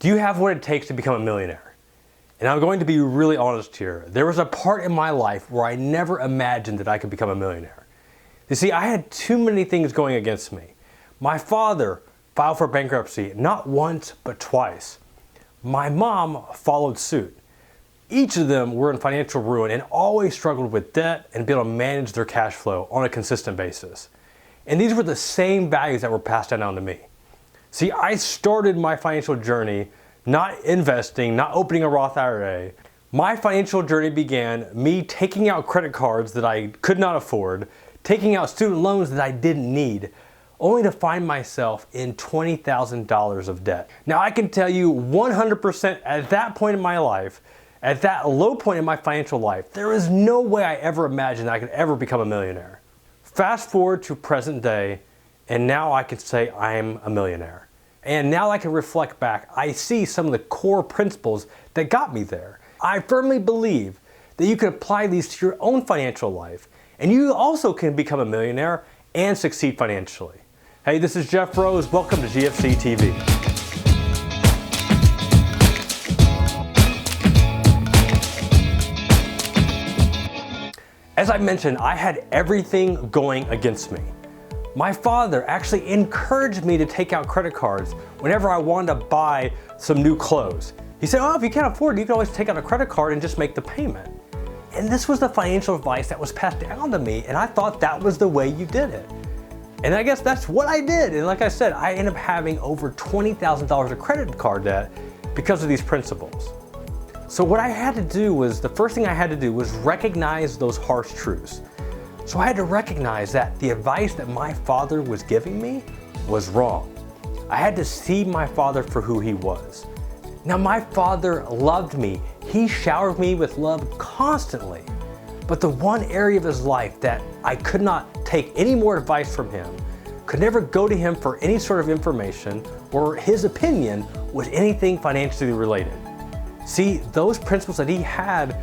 Do you have what it takes to become a millionaire? And I'm going to be really honest here. There was a part in my life where I never imagined that I could become a millionaire. You see, I had too many things going against me. My father filed for bankruptcy not once, but twice. My mom followed suit. Each of them were in financial ruin and always struggled with debt and be able to manage their cash flow on a consistent basis. And these were the same values that were passed down to me. See, I started my financial journey not investing, not opening a Roth IRA. My financial journey began me taking out credit cards that I could not afford, taking out student loans that I didn't need, only to find myself in $20,000 of debt. Now I can tell you 100% at that point in my life, at that low point in my financial life, there is no way I ever imagined I could ever become a millionaire. Fast forward to present day, and now I can say I am a millionaire. And now I can reflect back, I see some of the core principles that got me there. I firmly believe that you can apply these to your own financial life, and you also can become a millionaire and succeed financially. Hey, this is Jeff Rose. Welcome to GFC TV. As I mentioned, I had everything going against me. My father actually encouraged me to take out credit cards whenever I wanted to buy some new clothes. He said, oh, if you can't afford it, you can always take out a credit card and just make the payment. And this was the financial advice that was passed down to me, and I thought that was the way you did it. And I guess that's what I did. And like I said, I ended up having over $20,000 of credit card debt because of these principles. So what I had to do was, the first thing I had to do was recognize those harsh truths. So I had to recognize that the advice that my father was giving me was wrong. I had to see my father for who he was. Now my father loved me. He showered me with love constantly. But the one area of his life that I could not take any more advice from him, could never go to him for any sort of information or his opinion was anything financially related. See, those principles that he had,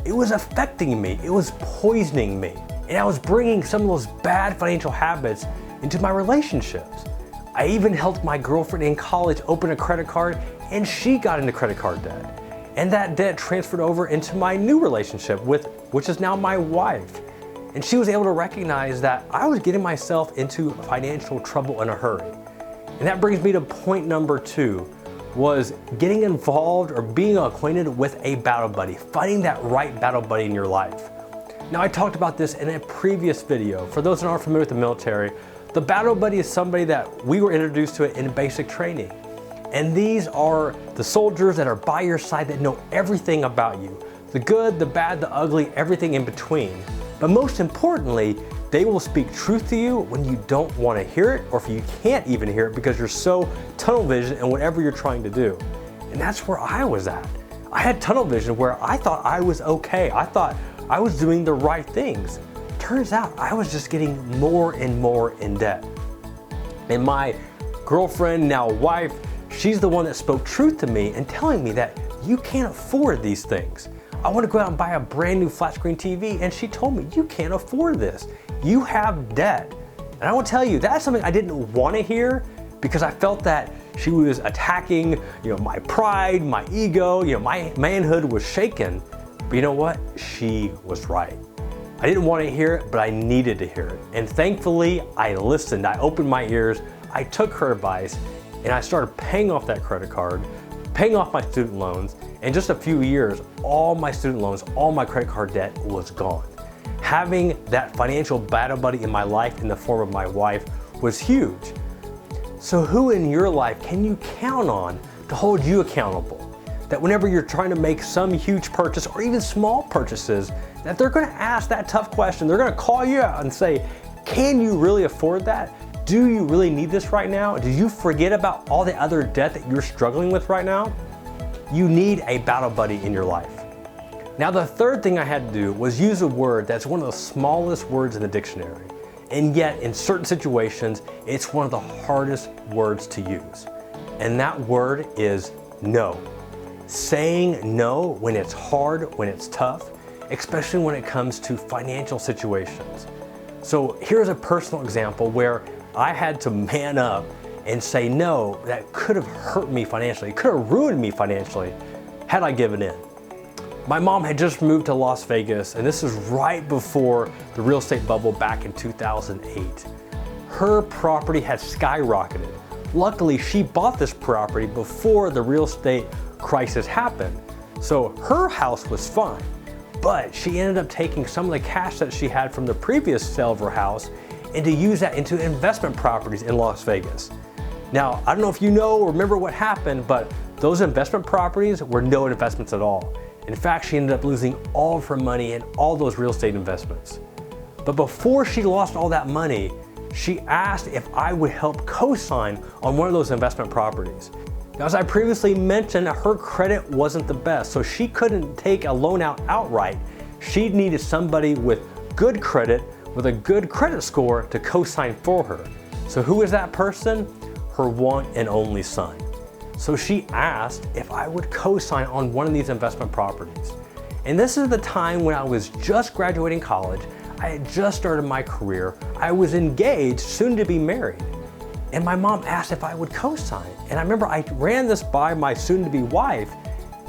it was affecting me. It was poisoning me. And I was bringing some of those bad financial habits into my relationships. I even helped my girlfriend in college open a credit card, and she got into credit card debt. And that debt transferred over into my new relationship which is now my wife. And she was able to recognize that I was getting myself into financial trouble in a hurry. And that brings me to point number 2, was getting involved or being acquainted with a battle buddy, finding that right battle buddy in your life. Now I talked about this in a previous video. For those that aren't familiar with the military, the battle buddy is somebody that we were introduced to it in basic training. And these are the soldiers that are by your side that know everything about you. The good, the bad, the ugly, everything in between. But most importantly, they will speak truth to you when you don't want to hear it, or if you can't even hear it because you're so tunnel vision in whatever you're trying to do. And that's where I was at. I had tunnel vision where I thought I was okay. I thought I was doing the right things. Turns out I was just getting more and more in debt. And my girlfriend, now wife, she's the one that spoke truth to me and telling me that you can't afford these things. I want to go out and buy a brand new flat screen TV, and she told me, you can't afford this. You have debt. And I will tell you, that's something I didn't want to hear because I felt that she was attacking, my pride, my ego, my manhood was shaken. But you know what? She was right. I didn't want to hear it, but I needed to hear it. And thankfully, I listened. I opened my ears. I took her advice, and I started paying off that credit card, paying off my student loans. In just a few years, all my student loans, all my credit card debt was gone. Having that financial battle buddy in my life in the form of my wife was huge. So who in your life can you count on to hold you accountable? That whenever you're trying to make some huge purchase or even small purchases, that they're gonna ask that tough question. They're gonna call you out and say, can you really afford that? Do you really need this right now? Did you forget about all the other debt that you're struggling with right now? You need a battle buddy in your life. Now the third thing I had to do was use a word that's one of the smallest words in the dictionary. And yet in certain situations, it's one of the hardest words to use. And that word is no. Saying no when it's hard, when it's tough, especially when it comes to financial situations. So here's a personal example where I had to man up and say no that could have hurt me financially. It could have ruined me financially had I given in. My mom had just moved to Las Vegas, and this is right before the real estate bubble back in 2008. Her property had skyrocketed. Luckily, she bought this property before the real estate crisis happened, so her house was fine. But she ended up taking some of the cash that she had from the previous sale of her house and to use that into investment properties in Las Vegas. Now, I don't know if you know or remember what happened, but those investment properties were no investments at all. In fact, she ended up losing all of her money in all those real estate investments. But before she lost all that money, she asked if I would help co-sign on one of those investment properties. Now, as I previously mentioned, her credit wasn't the best, so she couldn't take a loan out outright. She needed somebody with good credit, with a good credit score to co-sign for her. So who is that person? Her one and only son. So she asked if I would co-sign on one of these investment properties. And this is the time when I was just graduating college. I had just started my career. I was engaged, soon to be married. And my mom asked if I would co-sign. And I remember I ran this by my soon-to-be wife,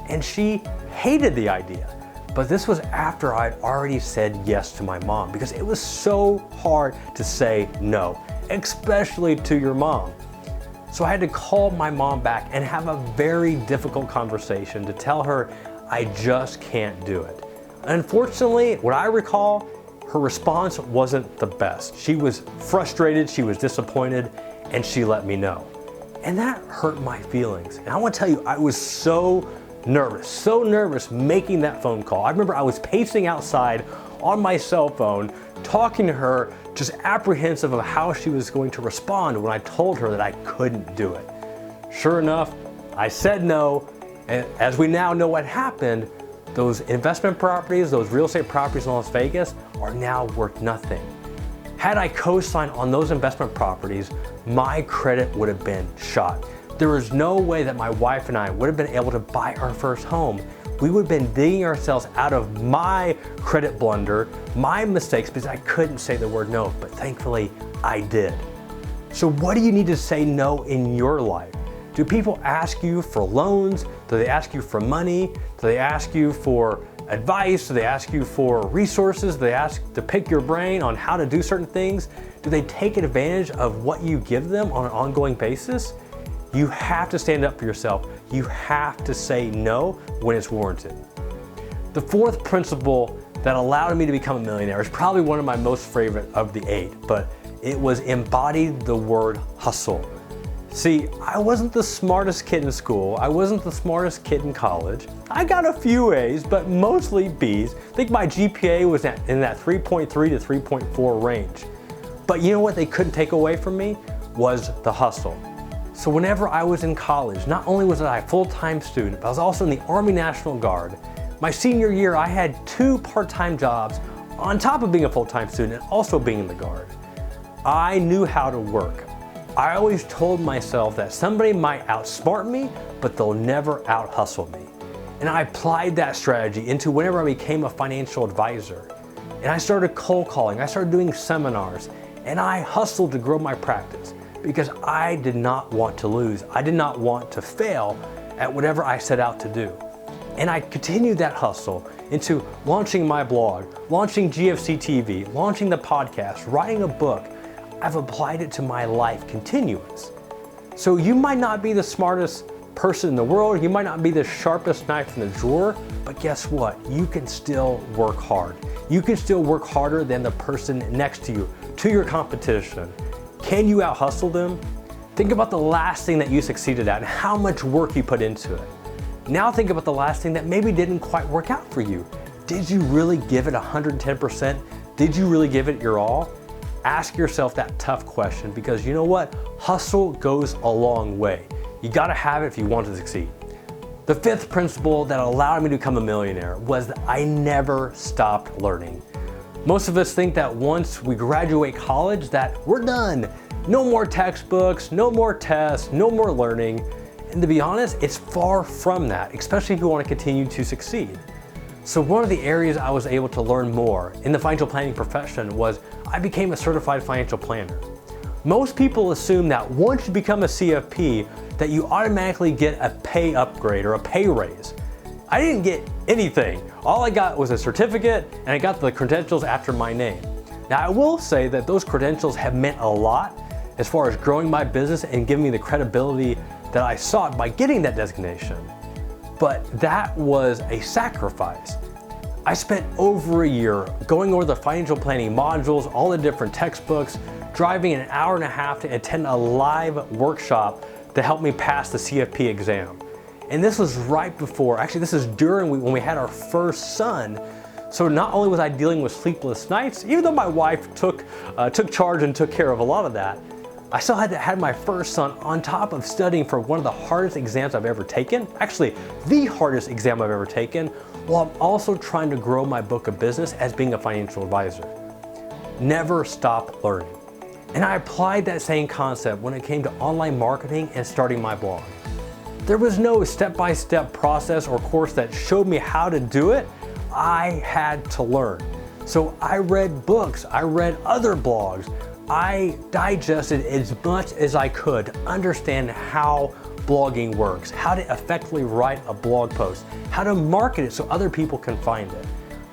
and she hated the idea. But this was after I'd already said yes to my mom, because it was so hard to say no, especially to your mom. So I had to call my mom back and have a very difficult conversation to tell her I just can't do it. Unfortunately, what I recall, her response wasn't the best. She was frustrated, she was disappointed, and she let me know. And that hurt my feelings. And I want to tell you, I was so nervous making that phone call. I remember I was pacing outside on my cell phone, talking to her, just apprehensive of how she was going to respond when I told her that I couldn't do it. Sure enough, I said no, and as we now know what happened, those investment properties, those real estate properties in Las Vegas are now worth nothing. Had I co-signed on those investment properties, my credit would have been shot. There was no way that my wife and I would have been able to buy our first home. We would have been digging ourselves out of my credit blunder, my mistakes, because I couldn't say the word no, but thankfully I did. So what do you need to say no in your life? Do people ask you for loans? Do they ask you for money? Do they ask you for advice? Do they ask you for resources? Do they ask to pick your brain on how to do certain things? Do they take advantage of what you give them on an ongoing basis? You have to stand up for yourself. You have to say no when it's warranted. The fourth principle that allowed me to become a millionaire is probably one of my most favorite of the 8, but it was embodied the word hustle. See, I wasn't the smartest kid in school. I wasn't the smartest kid in college. I got a few A's, but mostly B's. I think my GPA was in that 3.3 to 3.4 range. But you know what they couldn't take away from me? Was the hustle. So whenever I was in college, not only was I a full-time student, but I was also in the Army National Guard. My senior year, I had 2 part-time jobs on top of being a full-time student and also being in the Guard. I knew how to work. I always told myself that somebody might outsmart me, but they'll never out-hustle me. And I applied that strategy into whenever I became a financial advisor. And I started cold calling, I started doing seminars, and I hustled to grow my practice because I did not want to lose. I did not want to fail at whatever I set out to do. And I continued that hustle into launching my blog, launching GFC TV, launching the podcast, writing a book. I've applied it to my life continuous. So you might not be the smartest person in the world, you might not be the sharpest knife in the drawer, but guess what? You can still work hard. You can still work harder than the person next to you, to your competition. Can you out-hustle them? Think about the last thing that you succeeded at and how much work you put into it. Now think about the last thing that maybe didn't quite work out for you. Did you really give it 110%? Did you really give it your all? Ask yourself that tough question, because you know what? Hustle goes a long way. You gotta have it if you want to succeed. The fifth principle that allowed me to become a millionaire was that I never stopped learning. Most of us think that once we graduate college that we're done. No more textbooks, no more tests, no more learning. And to be honest, it's far from that, especially if you want to continue to succeed. So one of the areas I was able to learn more in the financial planning profession was I became a certified financial planner. Most people assume that once you become a CFP, that you automatically get a pay upgrade or a pay raise. I didn't get anything. All I got was a certificate, and I got the credentials after my name. Now, I will say that those credentials have meant a lot as far as growing my business and giving me the credibility that I sought by getting that designation. But that was a sacrifice. I spent over a year going over the financial planning modules, all the different textbooks, driving an hour and a half to attend a live workshop to help me pass the CFP exam. And this was right before, actually this is during when we had our first son. So not only was I dealing with sleepless nights, even though my wife took charge and took care of a lot of that, I still had my first son on top of studying for one of the hardest exams I've ever taken, actually the hardest exam I've ever taken, while I'm also trying to grow my book of business as being a financial advisor. Never stop learning. And I applied that same concept when it came to online marketing and starting my blog. There was no step-by-step process or course that showed me how to do it. I had to learn. So I read books, I read other blogs, I digested as much as I could to understand how blogging works, how to effectively write a blog post, how to market it so other people can find it.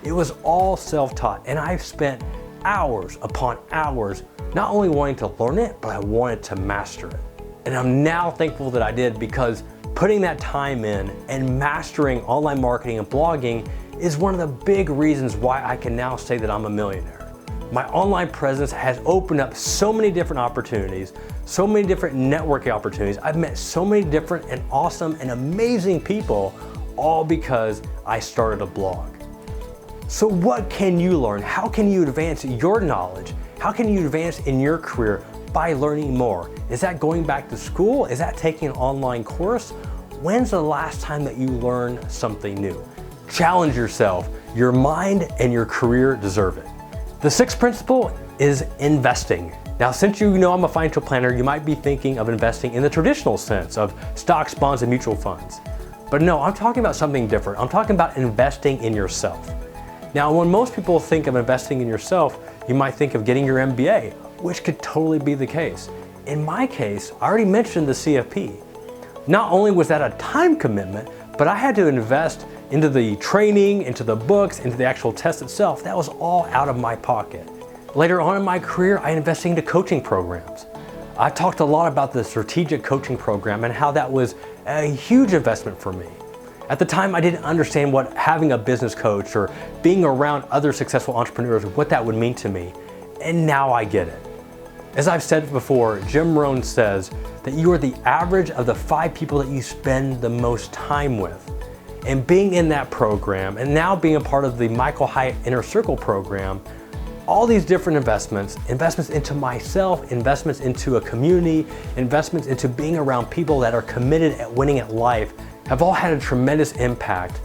It was all self-taught, and I've spent hours upon hours not only wanting to learn it, but I wanted to master it. And I'm now thankful that I did, because putting that time in and mastering online marketing and blogging is one of the big reasons why I can now say that I'm a millionaire. My online presence has opened up so many different opportunities, so many different networking opportunities. I've met so many different and awesome and amazing people, all because I started a blog. So what can you learn? How can you advance your knowledge? How can you advance in your career by learning more? Is that going back to school? Is that taking an online course? When's the last time that you learned something new? Challenge yourself. Your mind and your career deserve it. The sixth principle is investing. Now, since you know I'm a financial planner, you might be thinking of investing in the traditional sense of stocks, bonds, and mutual funds. But no, I'm talking about something different. I'm talking about investing in yourself. Now, when most people think of investing in yourself, you might think of getting your MBA, which could totally be the case. In my case, I already mentioned the CFP. Not only was that a time commitment, but I had to invest into the training, into the books, into the actual test itself. That was all out of my pocket. Later on in my career, I invested into coaching programs. I talked a lot about the strategic coaching program and how that was a huge investment for me. At the time, I didn't understand what having a business coach or being around other successful entrepreneurs, what that would mean to me. And now I get it. As I've said before, Jim Rohn says that you are the average of the 5 people that you spend the most time with. And being in that program, and now being a part of the Michael Hyatt Inner Circle program, all these different investments into myself, investments into a community, investments into being around people that are committed at winning at life, have all had a tremendous impact,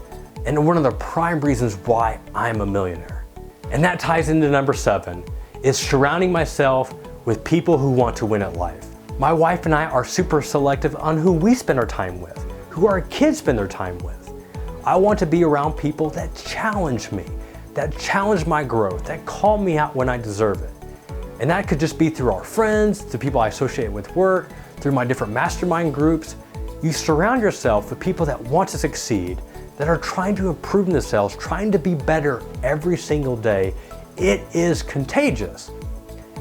and one of the prime reasons why I'm a millionaire. And that ties into number 7, is surrounding myself with people who want to win at life. My wife and I are super selective on who we spend our time with, who our kids spend their time with. I want to be around people that challenge me, that challenge my growth, that call me out when I deserve it. And that could just be through our friends, the people I associate with work, through my different mastermind groups. You surround yourself with people that want to succeed, that are trying to improve themselves, trying to be better every single day. It is contagious.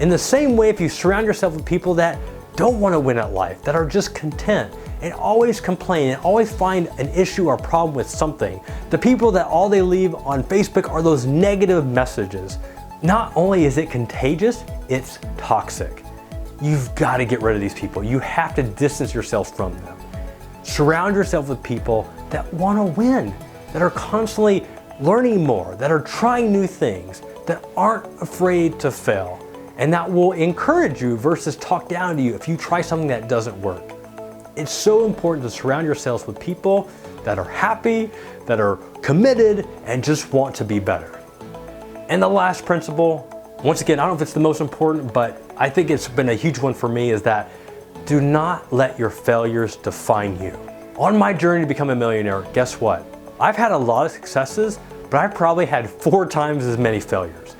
In the same way, if you surround yourself with people that don't want to win at life, that are just content and always complain and always find an issue or problem with something, the people that all they leave on Facebook are those negative messages, not only is it contagious, it's toxic. You've got to get rid of these people. You have to distance yourself from them. Surround yourself with people that want to win, that are constantly learning more, that are trying new things, that aren't afraid to fail, and that will encourage you versus talk down to you if you try something that doesn't work. It's so important to surround yourselves with people that are happy, that are committed, and just want to be better. And the last principle, once again, I don't know if it's the most important, but I think it's been a huge one for me, is that do not let your failures define you. On my journey to become a millionaire, guess what? I've had a lot of successes, but I probably had 4 times as many failures.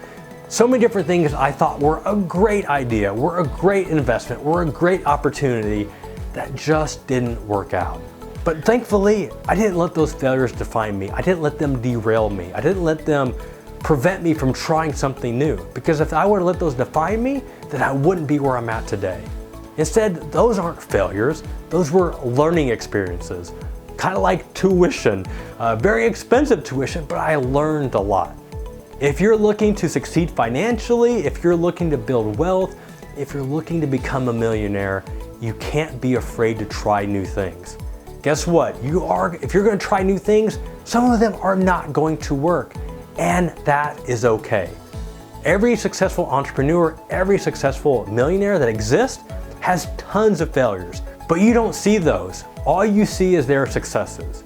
So many different things I thought were a great idea, were a great investment, were a great opportunity that just didn't work out. But thankfully, I didn't let those failures define me. I didn't let them derail me. I didn't let them prevent me from trying something new. Because if I would have let those define me, then I wouldn't be where I'm at today. Instead, those aren't failures. Those were learning experiences. Kind of like tuition, very expensive tuition, but I learned a lot. If you're looking to succeed financially, if you're looking to build wealth, if you're looking to become a millionaire, you can't be afraid to try new things. Guess what? If you're going to try new things, some of them are not going to work, and that is okay. Every successful entrepreneur, every successful millionaire that exists has tons of failures, but you don't see those. All you see is their successes.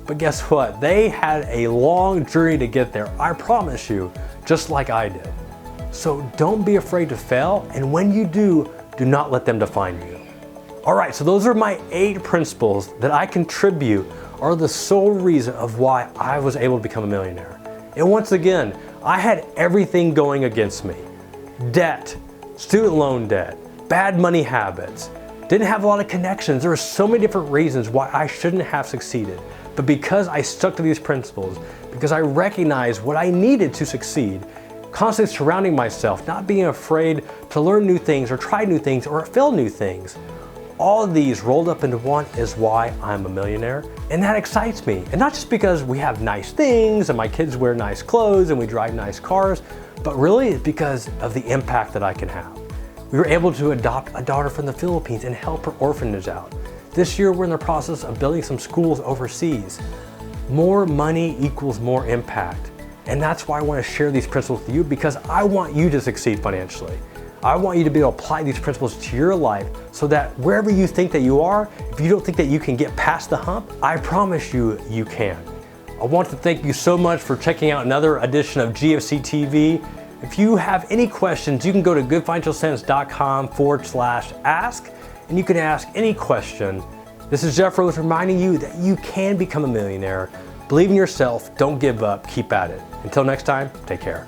But guess what? They had a long journey to get there, I promise you, just like I did. So don't be afraid to fail, and when you do not let them define you. All right, so those are my 8 principles that I contribute are the sole reason of why I was able to become a millionaire. And once again, I had everything going against me. Debt, student loan debt, bad money habits, didn't have a lot of connections. There were so many different reasons why I shouldn't have succeeded. But because I stuck to these principles, because I recognized what I needed to succeed, constantly surrounding myself, not being afraid to learn new things or try new things or fail new things, all of these rolled up into one is why I'm a millionaire. And that excites me. And not just because we have nice things and my kids wear nice clothes and we drive nice cars, but really it's because of the impact that I can have. We were able to adopt a daughter from the Philippines and help her orphanage out. This year we're in the process of building some schools overseas. More money equals more impact. And that's why I want to share these principles with you, because I want you to succeed financially. I want you to be able to apply these principles to your life so that wherever you think that you are, if you don't think that you can get past the hump, I promise you, you can. I want to thank you so much for checking out another edition of GFC TV. If you have any questions, you can go to goodfinancialsense.com/ask and you can ask any question. This is Jeff Rose reminding you that you can become a millionaire. Believe in yourself, don't give up, keep at it. Until next time, take care.